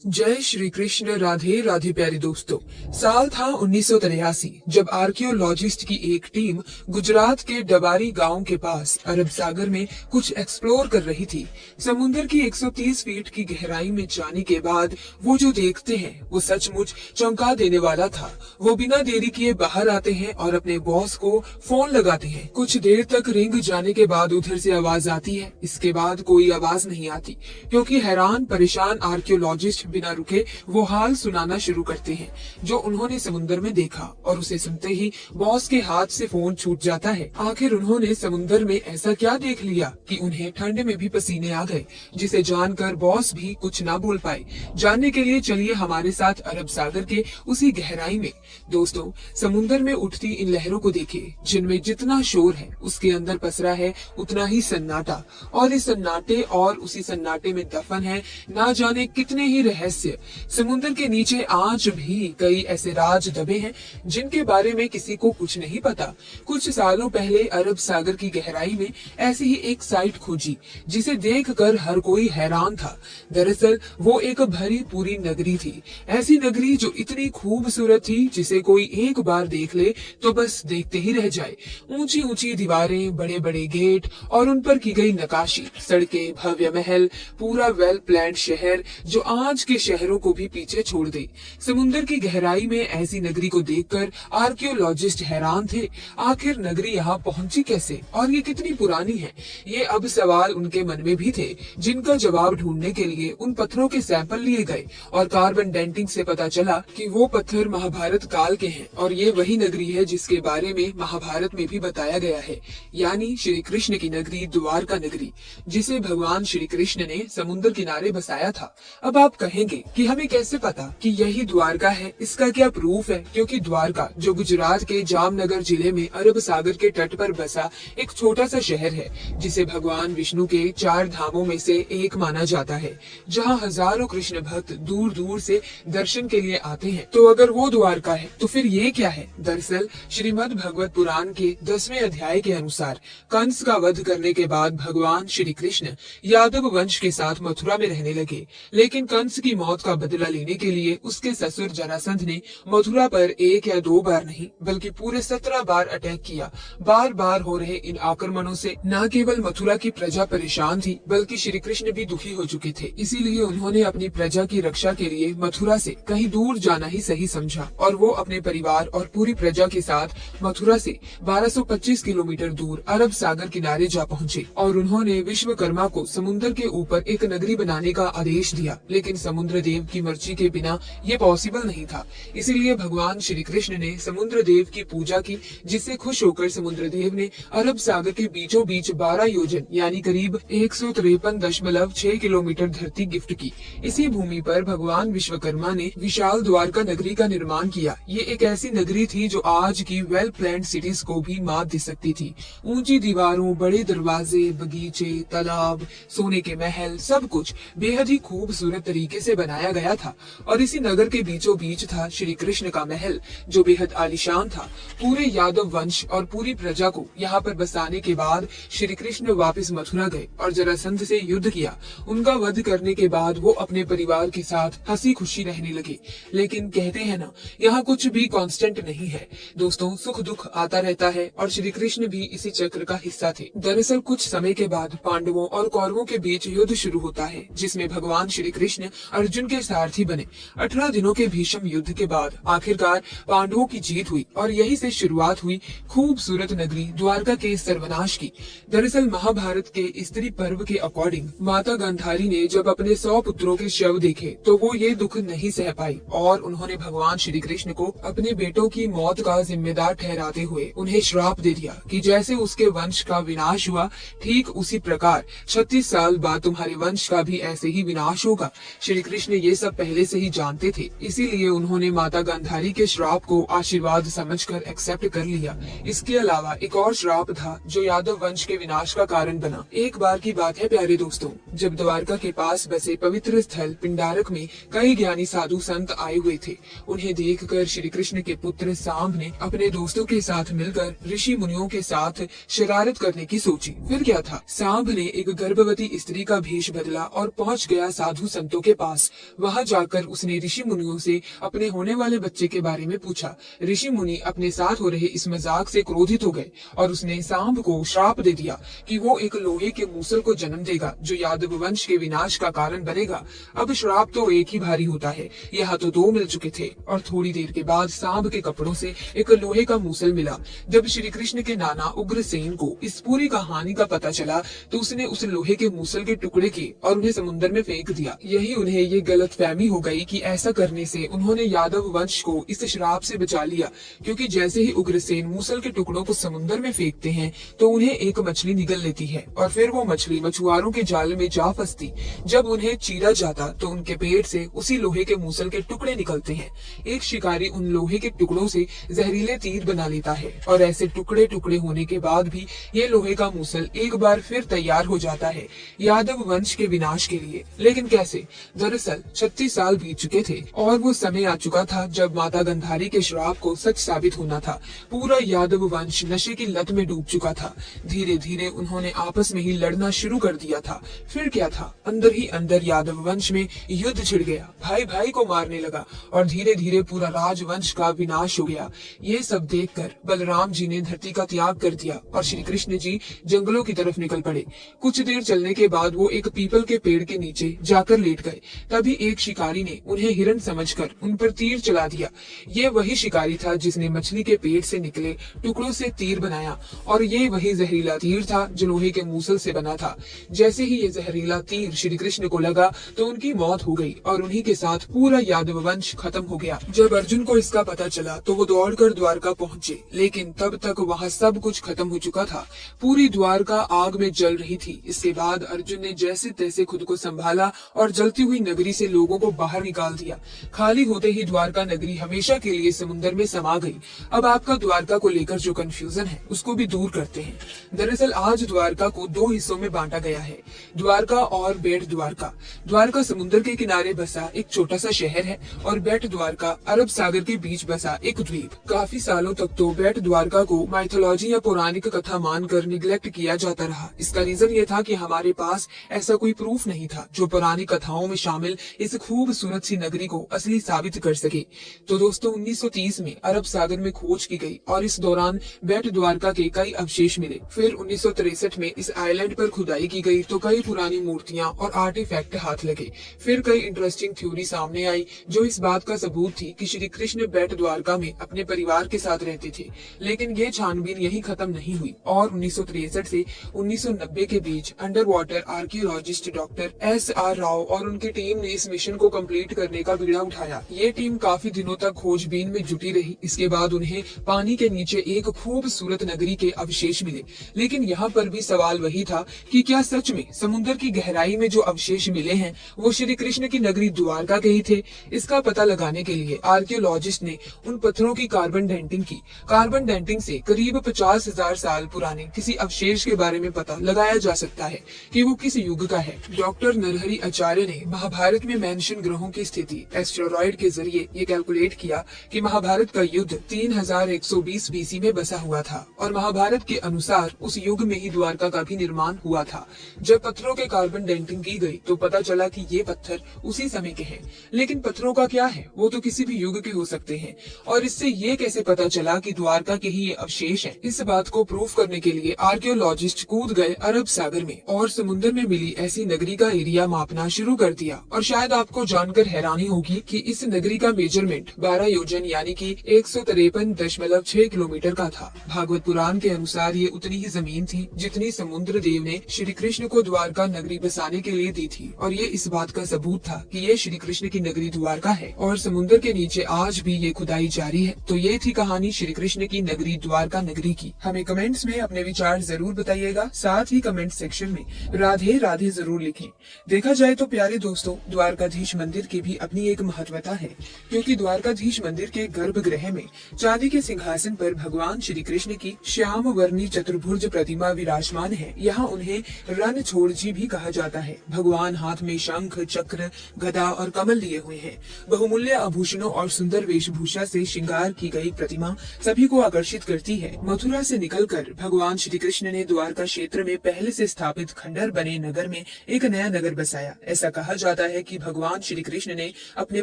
जय श्री कृष्ण। राधे राधे प्यारे दोस्तों। साल था 1983 जब आर्कियोलॉजिस्ट की एक टीम गुजरात के डबारी गांव के पास अरब सागर में कुछ एक्सप्लोर कर रही थी। समुद्र की 130 फीट की गहराई में जाने के बाद वो जो देखते हैं वो सचमुच चौंका देने वाला था। वो बिना देरी किए बाहर आते हैं और अपने बॉस को फोन लगाते हैं। कुछ देर तक रिंग जाने के बाद उधर से आवाज आती है। इसके बाद कोई आवाज नहीं आती, क्योंकि हैरान परेशान आर्कियोलॉजिस्ट बिना रुके वो हाल सुनाना शुरू करते हैं जो उन्होंने समुद्र में देखा, और उसे सुनते ही बॉस के हाथ से फोन छूट जाता है। आखिर उन्होंने समुद्र में ऐसा क्या देख लिया कि उन्हें ठंड में भी पसीने आ गए, जिसे जानकर बॉस भी कुछ ना बोल पाए। जानने के लिए चलिए हमारे साथ अरब सागर के उसी गहराई में। दोस्तों, समुद्र में उठती इन लहरों को देखिए, जिनमें जितना शोर है उसके अंदर पसरा है उतना ही सन्नाटा, और इस सन्नाटे और उसी सन्नाटे में दफन है ना जाने कितने ही रहस्य। समुद्र के नीचे आज भी कई ऐसे राज दबे हैं जिनके बारे में किसी को कुछ नहीं पता। कुछ सालों पहले अरब सागर की गहराई में ऐसी ही एक साइट खोजी जिसे देखकर हर कोई हैरान था। दरअसल वो एक भरी पूरी नगरी थी, ऐसी नगरी जो इतनी खूबसूरत थी जिसे कोई एक बार देख ले तो बस देखते ही रह जाए। ऊंची ऊंची दीवारें, बड़े बड़े गेट और उन पर की गई नकाशी, सड़कें, भव्य महल, पूरा वेल प्लान्ड शहर जो आज के शहरों को भी पीछे छोड़ दे। समुद्र की गहराई में ऐसी नगरी को देखकर आर्कियोलॉजिस्ट हैरान थे। आखिर नगरी यहाँ पहुंची कैसे और ये कितनी पुरानी है? ये अब सवाल उनके मन में भी थे, जिनका जवाब ढूंढने के लिए उन पत्थरों के सैंपल लिए गए और कार्बन डेंटिंग से पता चला कि वो पत्थर महाभारत काल के हैं और ये वही नगरी है जिसके बारे में महाभारत में भी बताया गया है, यानी श्री कृष्ण की नगरी, द्वारका नगरी, जिसे भगवान श्री कृष्ण ने समुद्र किनारे बसाया था। अब आप कहेंगे कि हमें कैसे पता कि यही द्वारका है? इसका क्या प्रूफ है? क्योंकि द्वारका जो गुजरात के जामनगर जिले में अरब सागर के तट पर बसा एक छोटा सा शहर है, जिसे भगवान विष्णु के 4 धामों में से एक माना जाता है, जहां हजारों कृष्ण भक्त दूर दूर से दर्शन के लिए आते हैं। तो अगर वो द्वारका है तो फिर ये क्या है? दरअसल श्रीमद् भगवत पुराण के 10वें अध्याय के अनुसार कंस का वध करने के बाद भगवान श्री कृष्ण यादव वंश के साथ मथुरा में रहने लगे। लेकिन कंस की मौत का बदला लेने के लिए उसके ससुर जरासंध ने मथुरा पर 1 या 2 बार नहीं बल्कि पूरे 17 बार अटैक किया। बार बार हो रहे इन आक्रमणों से न केवल मथुरा की प्रजा परेशान थी बल्कि श्री कृष्ण भी दुखी हो चुके थे। इसीलिए उन्होंने अपनी प्रजा की रक्षा के लिए मथुरा से कहीं दूर जाना ही सही समझा और वो अपने परिवार और पूरी प्रजा के साथ मथुरा से 1225 किलोमीटर दूर अरब सागर किनारे जा पहुँचे और उन्होंने विश्वकर्मा को समुद्र के ऊपर एक नगरी बनाने का आदेश दिया। लेकिन समुद्र देव की मर्जी के बिना ये पॉसिबल नहीं था। इसीलिए भगवान श्री कृष्ण ने समुद्र देव की पूजा की, जिससे खुश होकर समुद्र देव ने अरब सागर के बीचों बीच 12 योजन यानी करीब 153.6 किलोमीटर धरती गिफ्ट की। इसी भूमि पर भगवान विश्वकर्मा ने विशाल द्वारका नगरी का निर्माण किया। ये एक ऐसी नगरी थी जो आज की वेल प्लान्ड सिटीज को भी मात दे सकती थी। ऊंची दीवारों, बड़े दरवाजे, बगीचे, तालाब, सोने के महल, सब कुछ बेहद ही खूबसूरत तरीके से बनाया गया था। और इसी नगर के बीचों बीच था श्री कृष्ण का महल, जो बेहद आलीशान था। पूरे यादव वंश और पूरी प्रजा को यहाँ पर बसाने के बाद श्री कृष्ण वापस मथुरा गए और जरासंध से युद्ध किया। उनका वध करने के बाद वो अपने परिवार के साथ हंसी खुशी रहने लगे। लेकिन कहते हैं ना, यहाँ कुछ भी कांस्टेंट नहीं है। दोस्तों, सुख दुख आता रहता है और श्री कृष्ण भी इसी चक्र का हिस्सा थे। दरअसल कुछ समय के बाद पांडवों और कौरवों के बीच युद्ध शुरू होता है, जिसमें भगवान श्री कृष्ण अर्जुन के सारथी बने। 18 दिनों के भीषण युद्ध के बाद आखिरकार पांडवों की जीत हुई और यही से शुरुआत हुई खूबसूरत नगरी द्वारका के सर्वनाश की। दरअसल महाभारत के स्त्री पर्व के अकॉर्डिंग माता गांधारी ने जब अपने 100 पुत्रों के शव देखे तो वो ये दुख नहीं सह पाई और उन्होंने भगवान श्री कृष्ण को अपने बेटों की मौत का जिम्मेदार ठहराते हुए उन्हें श्राप दे दिया कि जैसे उसके वंश का विनाश हुआ, ठीक उसी प्रकार 36 साल बाद तुम्हारे वंश का भी ऐसे ही विनाश होगा। श्री कृष्ण ये सब पहले से ही जानते थे, इसीलिए उन्होंने माता गांधारी के श्राप को आशीर्वाद समझकर एक्सेप्ट कर लिया। इसके अलावा एक और श्राप था जो यादव वंश के विनाश का कारण बना। एक बार की बात है प्यारे दोस्तों, जब द्वारका के पास बसे पवित्र स्थल पिंडारक में कई ज्ञानी साधु संत आए हुए थे। उन्हें देखकर श्री कृष्ण के पुत्र सांब ने अपने दोस्तों के साथ मिलकर ऋषि मुनियों के साथ शरारत करने की सोची। फिर क्या था, सांब ने एक गर्भवती स्त्री का भेष बदला और पहुंच गया साधु संतों के पास। वहां जाकर उसने ऋषि मुनियों से अपने होने वाले बच्चे के बारे में पूछा। ऋषि मुनि अपने साथ हो रहे इस मजाक से क्रोधित हो गए और उसने सांब को श्राप दे दिया कि वो एक लोहे के मूसल को जन्म देगा जो यादव वंश के विनाश का कारण बनेगा। अब श्राप तो एक ही भारी होता है, यहाँ तो दो मिल चुके थे। और थोड़ी देर के बाद सांब के कपड़ों से एक लोहे का मूसल मिला। जब श्री कृष्ण के नाना उग्रसेन को इस पूरी कहानी का पता चला तो उसने उस लोहे के मूसल के टुकड़े किए और उन्हें समुद्र में फेंक दिया। यही उन्हें ये गलतफहमी हो गई कि ऐसा करने से उन्होंने यादव वंश को इस श्राप से बचा लिया, क्योंकि जैसे ही उग्रसेन मूसल के टुकड़ों को समुद्र में फेंकते हैं तो उन्हें एक मछली निगल लेती है और फिर वो मछली मछुआरों के जाल में जा फंसती। जब उन्हें चीरा जाता तो उनके पेट से उसी लोहे के मूसल के टुकड़े निकलते हैं। एक शिकारी उन लोहे के टुकड़ों से जहरीले तीर बना लेता है और ऐसे टुकड़े टुकड़े होने के बाद भी ये लोहे का मूसल एक बार फिर तैयार हो जाता है यादव वंश के विनाश के लिए। लेकिन कैसे? दरअसल 36 साल बीत चुके थे और वो समय आ चुका था जब माता गंधारी के श्राप को सच साबित होना था। पूरा यादव वंश नशे की लत में डूब चुका था। धीरे धीरे उन्होंने आपस में ही लड़ना शुरू कर दिया था। फिर क्या था, अंदर ही अंदर यादव वंश में युद्ध छिड़ गया। भाई भाई को मारने लगा और धीरे धीरे पूरा राजवंश का विनाश हो गया। ये सब देखकर बलराम जी ने धरती का त्याग कर दिया और श्री कृष्ण जी जंगलों की तरफ निकल पड़े। कुछ देर चलने के बाद वो एक पीपल के पेड़ के नीचे जाकर लेट गए। तभी एक शिकारी ने उन्हें हिरण समझकर उन पर तीर चला दिया। ये वही शिकारी था जिसने मछली के पेट से निकले टुकड़ों से तीर बनाया और ये वही जहरीला तीर था जो लोहे के मूसल से बना था। जैसे ही ये जहरीला तीर श्री कृष्ण को लगा तो उनकी मौत हो गई और उन्हीं के साथ पूरा यादव वंश खत्म हो गया। जब अर्जुन को इसका पता चला तो वो दौड़कर द्वारका पहुंचे, लेकिन तब तक वहाँ सब कुछ खत्म हो चुका था। पूरी द्वारका आग में जल रही थी। इसके बाद अर्जुन ने जैसे तैसे खुद को संभाला और जलती हुई नगरी से लोगों को बाहर निकाल दिया। खाली होते ही द्वारका नगरी हमेशा के लिए समुद्र में समा गई। अब आपका द्वारका को लेकर जो कंफ्यूजन है उसको भी दूर करते हैं। दरअसल आज द्वारका को दो हिस्सों में बांटा गया है, द्वारका और बेट द्वारका। द्वारका समुद्र के किनारे बसा एक छोटा सा शहर है और बेट द्वारका अरब सागर के बीच बसा एक द्वीप। काफी सालों तक तो बेट द्वारका को माइथोलॉजी या पौराणिक कथा मानकर निग्लेक्ट किया जाता रहा। इसका रीजन ये था कि हमारे पास ऐसा कोई प्रूफ नहीं था जो पौराणिक कथाओं में शामिल इस खूबसूरत सी नगरी को असली साबित कर सके। तो दोस्तों 1930 में अरब सागर में खोज की गई और इस दौरान बेट द्वारका के कई अवशेष मिले। फिर 1963 में इस आइलैंड पर खुदाई की गई तो कई पुरानी मूर्तियां और आर्टिफैक्ट हाथ लगे। फिर कई इंटरेस्टिंग थ्योरी सामने आई जो इस बात का सबूत थी कि श्री कृष्ण बेट द्वारका में अपने परिवार के साथ रहते थे। लेकिन ये छानबीन यही खत्म नहीं हुई और 1963 से 1990 के बीच under water archaeologist doctor S.R. Rao और उनकी टीम ने इस मिशन को कंप्लीट करने का बीड़ा उठाया। ये टीम काफी दिनों तक खोजबीन में जुटी रही। इसके बाद उन्हें पानी के नीचे एक खूबसूरत नगरी के अवशेष मिले। लेकिन यहाँ पर भी सवाल वही था कि क्या सच में समुद्र की गहराई में जो अवशेष मिले हैं वो श्री कृष्ण की नगरी द्वारका के ही थे? इसका पता लगाने के लिए आर्कियोलॉजिस्ट ने उन पत्थरों की कार्बन डेंटिंग की। कार्बन डेंटिंग से करीब 50,000 साल पुराने किसी अवशेष के बारे में पता लगाया जा सकता है कि वो किस युग का है। डॉक्टर नरहरि आचार्य ने महाभारत में मेंशन ग्रहों की स्थिति एस्टेरॉइड के जरिए ये कैलकुलेट किया कि महाभारत का युद्ध 3120 बीसी में बसा हुआ था और महाभारत के अनुसार उस युग में ही द्वारका का भी निर्माण हुआ था। जब पत्थरों के कार्बन डेंटिंग की गई तो पता चला कि ये पत्थर उसी समय के हैं। लेकिन पत्थरों का क्या है, वो तो किसी भी युग के हो सकते हैं। और इससे ये कैसे पता चला कि द्वारका के ही ये अवशेष है? इस बात को प्रूफ करने के लिए आर्कियोलॉजिस्ट कूद गए अरब सागर में और समुद्र में मिली ऐसी नगरी का एरिया मापना शुरू कर दिया। और शायद आपको जानकर हैरानी होगी कि इस नगरी का मेजरमेंट 12 योजन यानी कि 153.6 किलोमीटर का था। भागवत पुराण के अनुसार ये उतनी ही जमीन थी जितनी समुद्र देव ने श्री कृष्ण को द्वारका नगरी बसाने के लिए दी थी। और ये इस बात का सबूत था कि ये श्री कृष्ण की नगरी द्वारका है और समुद्र के नीचे आज भी ये खुदाई जारी है। तो ये थी कहानी श्री कृष्ण की नगरी द्वारका नगरी की। हमें कमेंट्स में अपने विचार जरूर बताइएगा। साथ ही कमेंट सेक्शन में राधे राधे जरूर लिखें। देखा जाए तो प्यारे दोस्तों, द्वारकाधीश मंदिर की भी अपनी एक महत्वता है, क्योंकि द्वारकाधीश मंदिर के गर्भगृह में चांदी के सिंहासन पर भगवान श्री कृष्ण की श्याम वर्णी चतुर्भुज प्रतिमा विराजमान है। यहाँ उन्हें रणछोड़ जी भी कहा जाता है। भगवान हाथ में शंख, चक्र, गदा और कमल लिए हुए हैं। बहुमूल्य आभूषणों और सुंदर वेशभूषा से श्रृंगार की गई प्रतिमा सभी को आकर्षित करती है। मथुरा से निकलकर भगवान श्री कृष्ण ने द्वारका क्षेत्र में पहले से स्थापित खंडर बने नगर में एक नया नगर बसाया। ऐसा कहा जाता है कि भगवान श्री कृष्ण ने अपने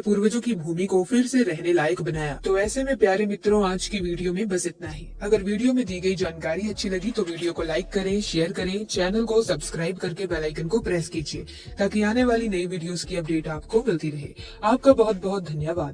पूर्वजों की भूमि को फिर से रहने लायक बनाया। तो ऐसे में प्यारे मित्रों, आज की वीडियो में बस इतना ही। अगर वीडियो में दी गई जानकारी अच्छी लगी तो वीडियो को लाइक करें, शेयर करें, चैनल को सब्सक्राइब करके बेल आइकन को प्रेस कीजिए ताकि आने वाली नई वीडियोस की अपडेट आपको मिलती रहे। आपका बहुत बहुत धन्यवाद।